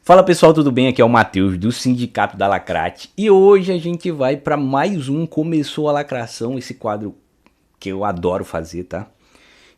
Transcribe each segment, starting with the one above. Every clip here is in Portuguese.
Fala pessoal, tudo bem? Aqui é o Matheus do Sindicato da Lacrate e hoje a gente vai para mais um Começou a Lacração, esse quadro que eu adoro fazer, tá?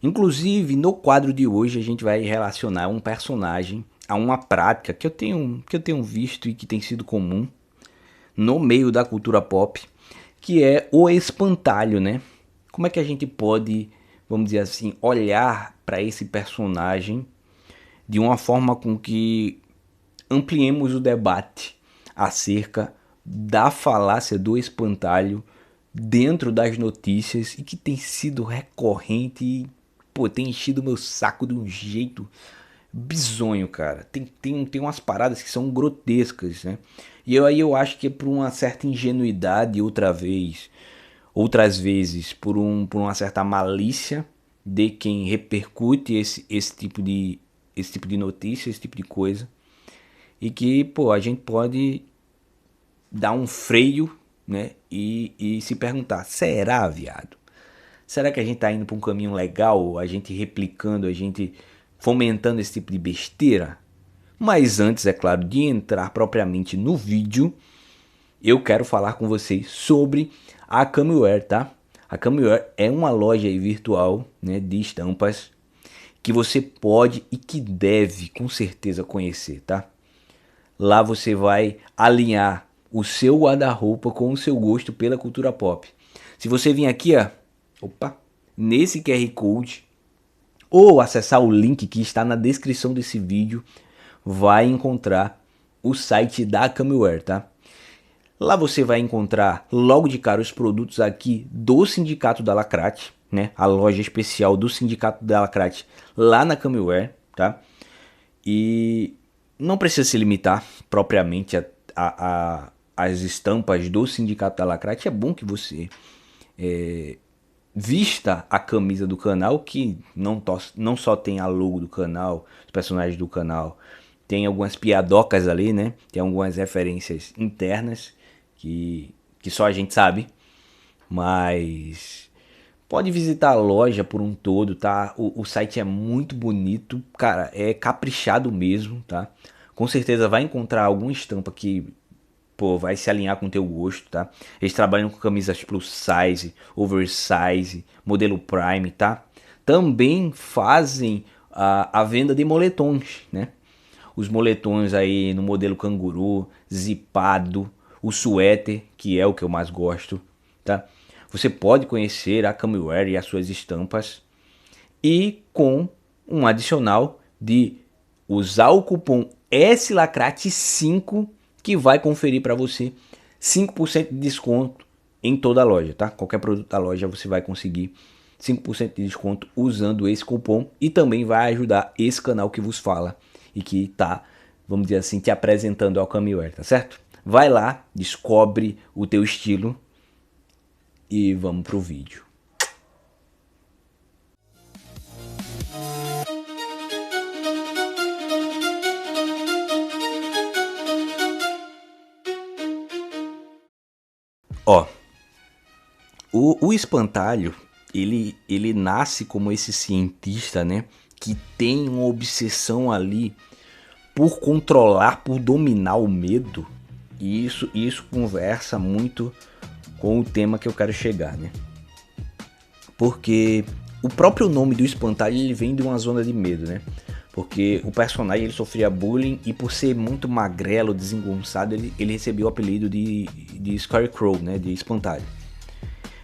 Inclusive, no quadro de hoje a gente vai relacionar um personagem a uma prática que eu tenho visto e que tem sido comum no meio da cultura pop, que é o espantalho, né? Como é que a gente pode, vamos dizer assim, olhar para esse personagem de uma forma com que ampliemos o debate acerca da falácia do espantalho dentro das notícias e que tem sido recorrente e, pô, tem enchido meu saco de um jeito bizonho, cara. Tem umas paradas que são grotescas, né? E eu acho que é por uma certa ingenuidade, outras vezes por uma certa malícia de quem repercute esse tipo de notícia, esse tipo de coisa. E que, pô, a gente pode dar um freio, né? E se perguntar, será, viado? Será que a gente tá indo pra um caminho legal? A gente replicando, a gente fomentando esse tipo de besteira? Mas antes, é claro, de entrar propriamente no vídeo, eu quero falar com vocês sobre a Cameware, tá? A Cameware é uma loja aí virtual, né, de estampas que você pode e que deve com certeza conhecer, tá? Lá você vai alinhar o seu guarda-roupa com o seu gosto pela cultura pop. Se você vir aqui, ó, nesse QR Code ou acessar o link que está na descrição desse vídeo, vai encontrar o site da Cameware, tá? Lá você vai encontrar logo de cara os produtos aqui do Sindicato da Lacrate, né? A loja especial do Sindicato da Lacrate lá na Cameware, tá? E não precisa se limitar propriamente às estampas do Sindicato da Lacrate. É bom que você vista a camisa do canal, que não só tem a logo do canal, os personagens do canal, tem algumas piadocas ali, né? Tem algumas referências internas que só a gente sabe, mas pode visitar a loja por um todo, tá? O site é muito bonito, cara, é caprichado mesmo, tá? Com certeza vai encontrar alguma estampa que, pô, vai se alinhar com o teu gosto, tá? Eles trabalham com camisas plus size, oversize, modelo prime, tá? Também fazem a venda de moletons, né? Os moletons aí no modelo canguru, zipado, o suéter, que é o que eu mais gosto, tá? Você pode conhecer a Cameware e as suas estampas e com um adicional de usar o cupom SLACRATE5 que vai conferir para você 5% de desconto em toda a loja, tá? Qualquer produto da loja você vai conseguir 5% de desconto usando esse cupom e também vai ajudar esse canal que vos fala e que tá, vamos dizer assim, te apresentando ao Cameware, tá certo? Vai lá, descobre o teu estilo e vamos pro vídeo. Ó, o espantalho, ele nasce como esse cientista, né, que tem uma obsessão ali por controlar, por dominar o medo. E isso conversa muito com o tema que eu quero chegar, né? Porque o próprio nome do espantalho ele vem de uma zona de medo, né? Porque o personagem ele sofria bullying e por ser muito magrelo, desengonçado, ele recebeu o apelido de Scarecrow, né? De espantalho.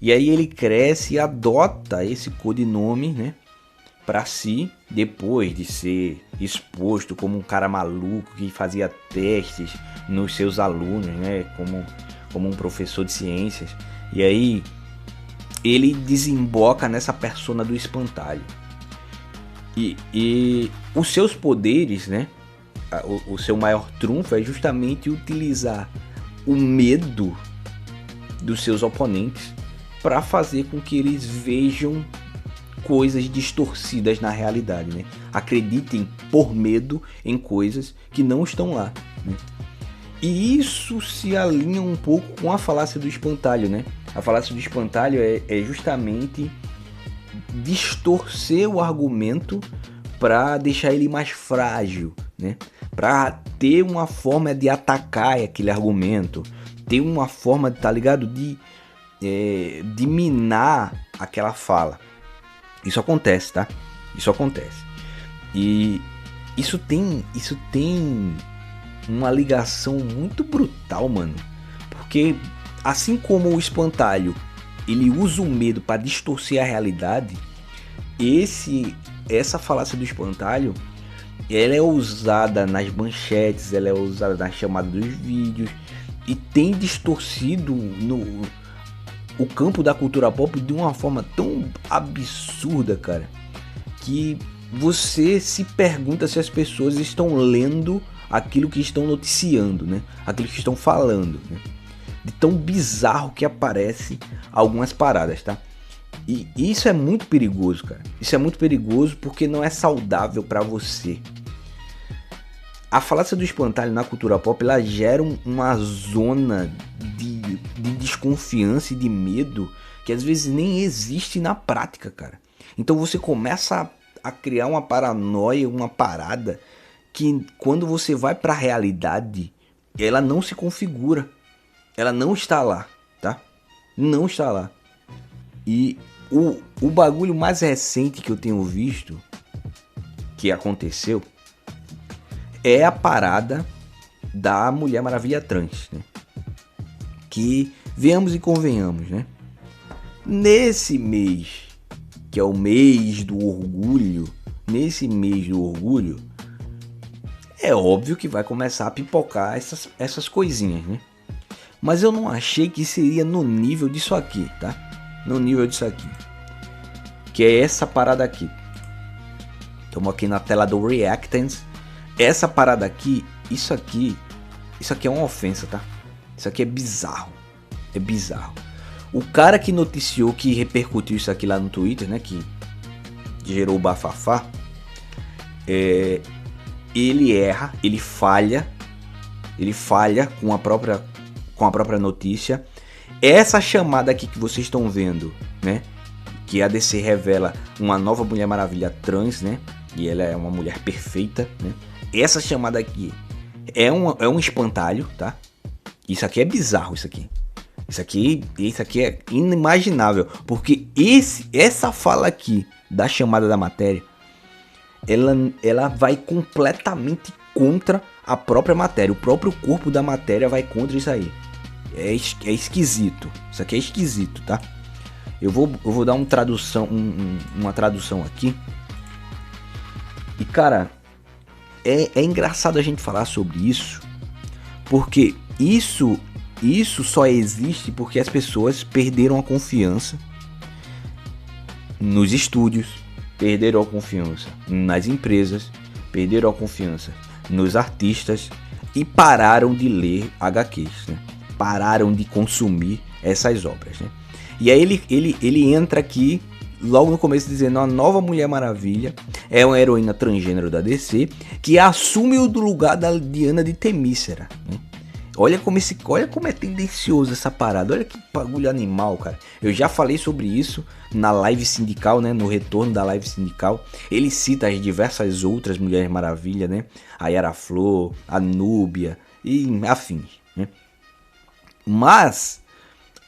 E aí ele cresce e adota esse codinome, né? Pra si, depois de ser exposto como um cara maluco que fazia testes nos seus alunos, né? Como um professor de ciências. E aí ele desemboca nessa persona do espantalho. E os seus poderes, né? O seu maior trunfo é justamente utilizar o medo dos seus oponentes para fazer com que eles vejam coisas distorcidas na realidade, né? Acreditem por medo em coisas que não estão lá, né? E isso se alinha um pouco com a falácia do espantalho, né? A falácia do espantalho é justamente distorcer o argumento para deixar ele mais frágil, né? Para ter uma forma de atacar aquele argumento, ter uma forma, tá ligado, de minar aquela fala. Isso acontece, tá? Isso acontece. E isso tem uma ligação muito brutal, mano. Porque assim como o espantalho, ele usa o medo para distorcer a realidade, essa falácia do espantalho, ela é usada nas manchetes, ela é usada na chamada dos vídeos e tem distorcido o campo da cultura pop de uma forma tão absurda, cara, que você se pergunta se as pessoas estão lendo aquilo que estão noticiando, né? Aquilo que estão falando, né? De tão bizarro que aparece algumas paradas, tá? E isso é muito perigoso, cara. Isso é muito perigoso porque não é saudável pra você. A falácia do espantalho na cultura pop, ela gera uma zona de desconfiança e de medo que às vezes nem existe na prática, cara. Então você começa a criar uma paranoia, uma parada que quando você vai pra realidade, ela não se configura. Ela não está lá, tá? Não está lá. E o bagulho mais recente que eu tenho visto, que aconteceu, é a parada da Mulher Maravilha trans, né? Que, venhamos e convenhamos, né? Nesse mês, que é o mês do orgulho, é óbvio que vai começar a pipocar essas coisinhas, né? Mas eu não achei que seria no nível disso aqui, tá? No nível disso aqui. Que é essa parada aqui. Estamos aqui na tela do Reactance. Essa parada aqui, isso aqui é uma ofensa, tá? Isso aqui é bizarro. É bizarro. O cara que noticiou, que repercutiu isso aqui lá no Twitter, né? Que gerou o bafafá. Ele erra, ele falha com a própria notícia. Essa chamada aqui que vocês estão vendo, né? Que a DC revela uma nova Mulher Maravilha trans, né? E ela é uma mulher perfeita, né? Essa chamada aqui é um espantalho, tá? Isso aqui é bizarro, isso aqui é inimaginável. Porque essa fala aqui da chamada da matéria, ela vai completamente contra a própria matéria. O próprio corpo da matéria vai contra isso aí. É esquisito. Isso aqui é esquisito, tá? Eu vou dar uma tradução aqui. E cara, é engraçado a gente falar sobre isso, porque isso só existe porque as pessoas perderam a confiança nos estúdios, perderam a confiança nas empresas, perderam a confiança nos artistas e pararam de ler HQs, né? Pararam de consumir essas obras, né? E aí ele entra aqui logo no começo dizendo: a nova Mulher Maravilha é uma heroína transgênero da DC que assume o lugar da Diana de Temícera, né? Olha como é tendencioso essa parada. Olha que bagulho animal, cara. Eu já falei sobre isso na live sindical, né? No retorno da live sindical. Ele cita as diversas outras Mulheres Maravilha, né? A Yara Flor, a Núbia e afins, né? Mas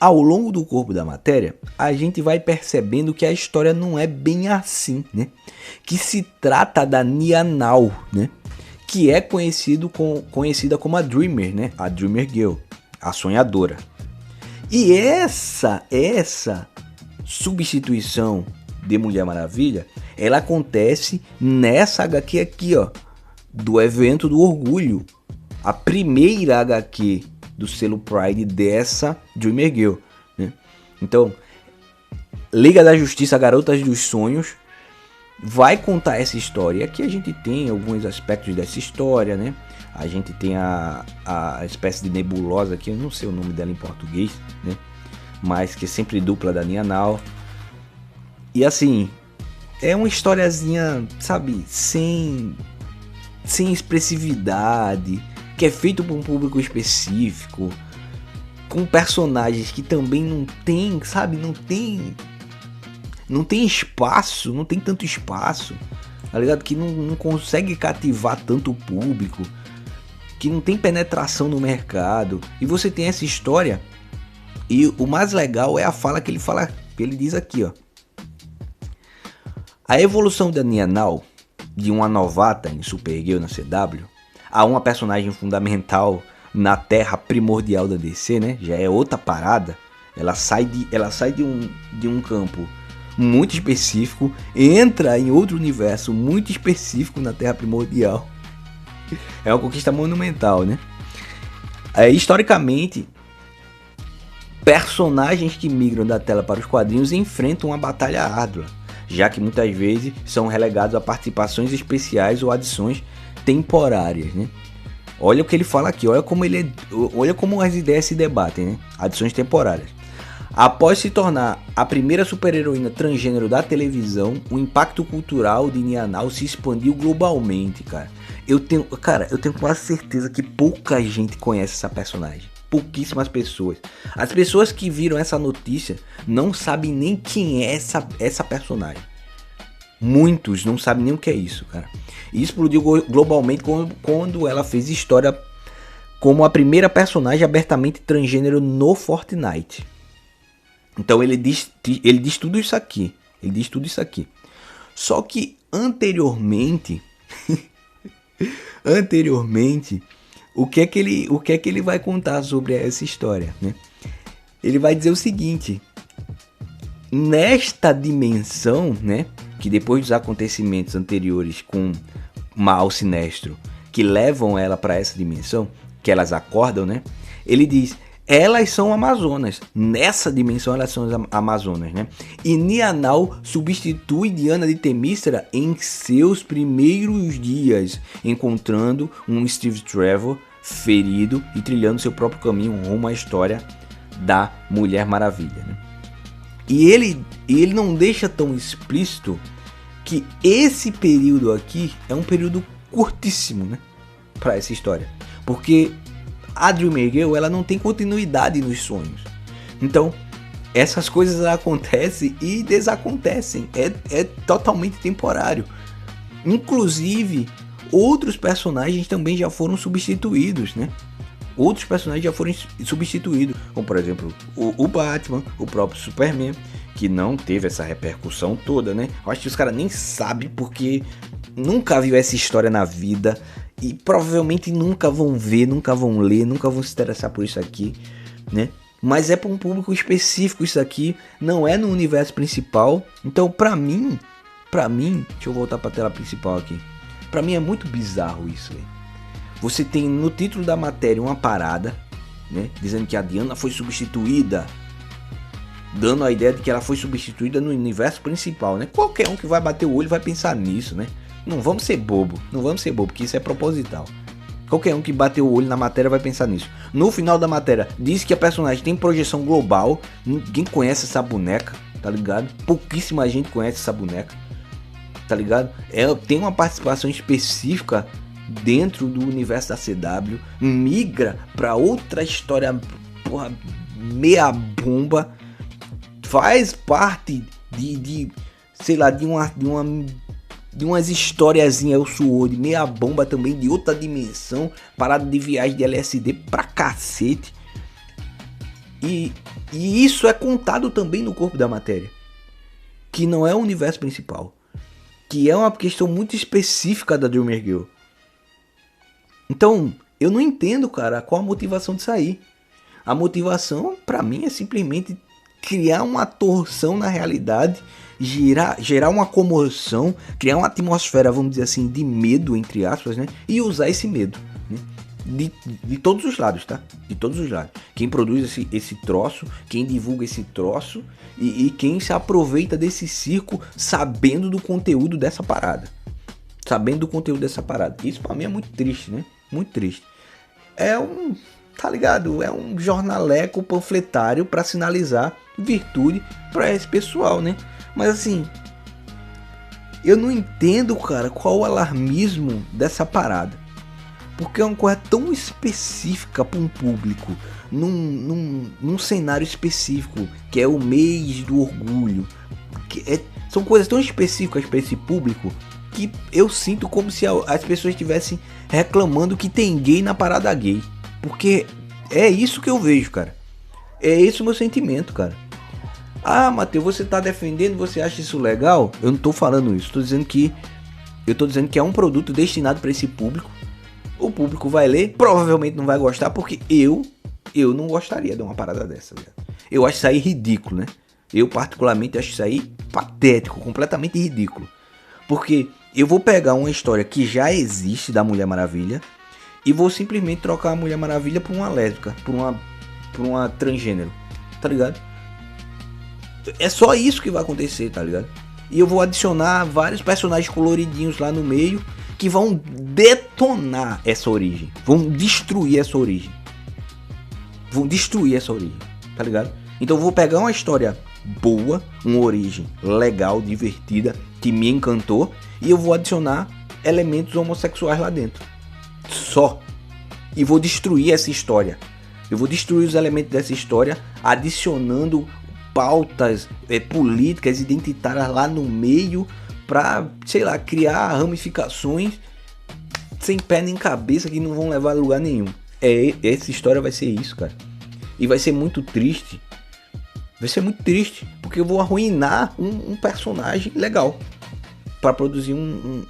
ao longo do corpo da matéria, a gente vai percebendo que a história não é bem assim, né? Que se trata da Nianau, né? Que é conhecida como a Dreamer, né? A Dreamer Girl, a sonhadora. E essa substituição de Mulher Maravilha, ela acontece nessa HQ aqui, ó, do evento do orgulho. A primeira HQ do selo Pride dessa Dreamer Girl, né? Então, Liga da Justiça, Garotas dos Sonhos vai contar essa história. Aqui a gente tem alguns aspectos dessa história, né? A gente tem a espécie de nebulosa aqui, eu não sei o nome dela em português, né? Mas que é sempre dupla da Nianau. E assim, é uma historiazinha, sabe, sem expressividade, que é feito para um público específico, com personagens que também não tem, sabe, não tem espaço, não tem tanto espaço, tá ligado? Que não consegue cativar tanto o público. que não tem penetração no mercado. E você tem essa história. E o mais legal é a fala que ele diz aqui, ó. A evolução da Nianao, de uma novata em Supergirl na CW, a uma personagem fundamental na Terra primordial da DC, né? Já é outra parada. Ela sai de um campo muito específico, entra em outro universo muito específico na Terra primordial. É uma conquista monumental, né? Historicamente, personagens que migram da tela para os quadrinhos enfrentam uma batalha árdua, já que muitas vezes são relegados a participações especiais ou adições temporárias, né? Olha o que ele fala aqui, olha como as ideias se debatem, né? Adições temporárias. Após se tornar a primeira super-heroína transgênero da televisão, o impacto cultural de Nianao se expandiu globalmente, cara. Eu tenho quase certeza que pouca gente conhece essa personagem. Pouquíssimas pessoas. As pessoas que viram essa notícia não sabem nem quem é essa personagem. Muitos não sabem nem o que é isso, cara. E explodiu globalmente quando ela fez história como a primeira personagem abertamente transgênero no Fortnite. Então ele diz tudo isso aqui. Ele diz tudo isso aqui. Só que anteriormente, o que é que ele vai contar sobre essa história, né? Ele vai dizer o seguinte: nesta dimensão, né, que depois dos acontecimentos anteriores com Mal Sinestro, que levam ela para essa dimensão, que elas acordam, né? Ele diz: elas são Amazonas. Nessa dimensão elas são Amazonas, né? E Nianao substitui Diana de Temícera em seus primeiros dias, encontrando um Steve Trevor ferido e trilhando seu próprio caminho rumo à história da Mulher Maravilha, né? E ele não deixa tão explícito que esse período aqui é um período curtíssimo, né, para essa história, porque a Dreamer Girl, ela não tem continuidade nos sonhos. Então, essas coisas acontecem e desacontecem. É totalmente temporário. Inclusive, outros personagens também já foram substituídos, né? Outros personagens já foram substituídos, como por exemplo o Batman, o próprio Superman, que não teve essa repercussão toda, né? Eu acho que os caras nem sabem porque nunca viu essa história na vida e provavelmente nunca vão ver, nunca vão ler, nunca vão se interessar por isso aqui, né? Mas é para um público específico isso aqui, não é no universo principal. Então pra mim, deixa eu voltar pra tela principal aqui. Pra mim é muito bizarro isso, velho. Você tem no título da matéria uma parada, né, dizendo que a Diana foi substituída, dando a ideia de que ela foi substituída no universo principal, né? Qualquer um que vai bater o olho vai pensar nisso, né? Não vamos ser bobo, porque isso é proposital. Qualquer um que bater o olho na matéria vai pensar nisso. No final da matéria, diz que a personagem tem projeção global, ninguém conhece essa boneca, tá ligado? Pouquíssima gente conhece essa boneca, tá ligado? Tem uma participação específica dentro do universo da CW, migra pra outra história, porra, meia bomba, faz parte sei lá, de umas historiazinhas, eu suou de meia bomba também, de outra dimensão, parada de viagem de LSD pra cacete. E isso é contado também no corpo da matéria, que não é o universo principal, que é uma questão muito específica da Dreamer Girl. Então, eu não entendo, cara, qual a motivação de sair. A motivação, pra mim, é simplesmente criar uma torção na realidade, gerar uma comoção, criar uma atmosfera, vamos dizer assim, de medo, entre aspas, né? E usar esse medo, né? De todos os lados, tá? De todos os lados. Quem produz esse troço, quem divulga esse troço e quem se aproveita desse circo sabendo do conteúdo dessa parada. Isso pra mim é muito triste, né? Muito triste. Tá ligado? É um jornaleco panfletário pra sinalizar virtude pra esse pessoal, né? Mas assim, eu não entendo, cara, qual o alarmismo dessa parada. Porque é uma coisa tão específica para um público, num cenário específico, que é o mês do orgulho. São coisas tão específicas para esse público que eu sinto como se as pessoas estivessem reclamando que tem gay na parada gay. Porque é isso que eu vejo, cara. É esse o meu sentimento, cara. Ah, Matheus, você tá defendendo, você acha isso legal? Eu não tô falando isso, eu tô dizendo que é um produto destinado para esse público. O público vai ler, provavelmente não vai gostar, porque eu não gostaria de uma parada dessa, velho. Eu acho isso aí ridículo, né? Eu particularmente acho isso aí patético, completamente ridículo. Porque eu vou pegar uma história que já existe da Mulher Maravilha e vou simplesmente trocar a Mulher Maravilha por uma lésbica, por uma transgênero, tá ligado? É só isso que vai acontecer, tá ligado? E eu vou adicionar vários personagens coloridinhos lá no meio que vão detonar essa origem, vão destruir essa origem. Tá ligado? Então eu vou pegar uma história boa, uma origem legal, divertida, que me encantou, e eu vou adicionar elementos homossexuais lá dentro. Só. E vou destruir essa história. Eu vou destruir os elementos dessa história, adicionando pautas políticas, identitárias lá no meio, pra, sei lá, criar ramificações sem pé nem cabeça que não vão levar a lugar nenhum. Essa história vai ser isso, cara. E vai ser muito triste. Vai ser muito triste, porque eu vou arruinar um personagem legal para produzir um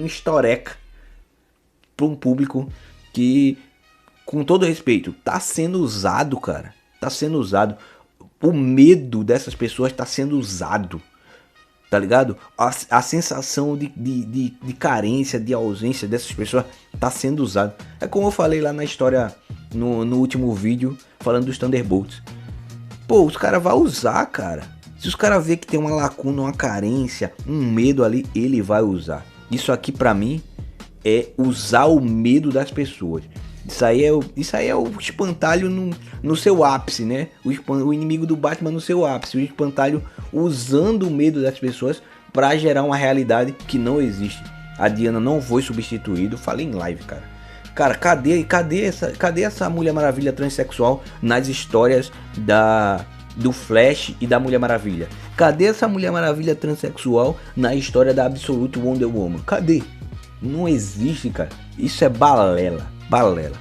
historieca para um público que, com todo respeito, tá sendo usado, cara. Tá sendo usado. O medo dessas pessoas tá sendo usado. Tá ligado? A sensação de carência, de ausência dessas pessoas tá sendo usado. É como eu falei lá na história, no último vídeo, falando dos Thunderbolts. Pô, os caras vão usar, cara. Se os caras verem que tem uma lacuna, uma carência, um medo ali, ele vai usar. Isso aqui pra mim é usar o medo das pessoas. Isso aí é o espantalho no seu ápice, né? O inimigo do Batman no seu ápice. O espantalho usando o medo das pessoas pra gerar uma realidade que não existe. A Diana não foi substituída. Falei em live, cara. Cara, cadê essa Mulher Maravilha transexual nas histórias do Flash e da Mulher Maravilha? Cadê essa Mulher Maravilha transexual na história da Absolute Wonder Woman? Cadê? Não existe, cara. Isso é balela.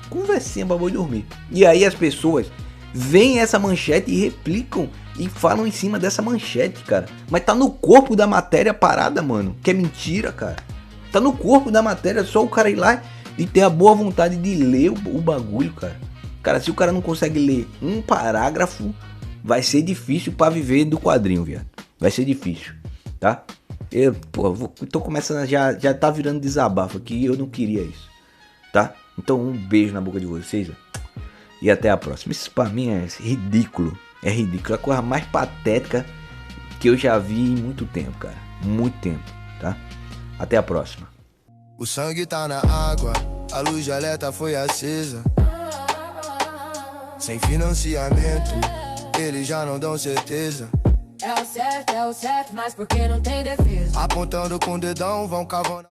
Conversinha pra boi dormir. E aí as pessoas veem essa manchete e replicam e falam em cima dessa manchete, cara. Mas tá no corpo da matéria parada, mano. Que é mentira, cara. Tá no corpo da matéria, só o cara ir lá e ter a boa vontade de ler o bagulho, cara. Cara, se o cara não consegue ler um parágrafo, vai ser difícil pra viver do quadrinho, viado. Vai ser difícil, tá? Tô começando, já tá virando desabafo aqui e eu não queria isso, tá? Então um beijo na boca de vocês, ó, e até a próxima. Isso pra mim é ridículo. É ridículo. É a coisa mais patética que eu já vi em muito tempo, cara. Muito tempo, tá? Até a próxima. O sangue tá na água, a luz de alerta foi acesa. Sem financiamento, eles já não dão certeza. É o certo, mas porque não tem defesa. Apontando com o dedão, vão cavando.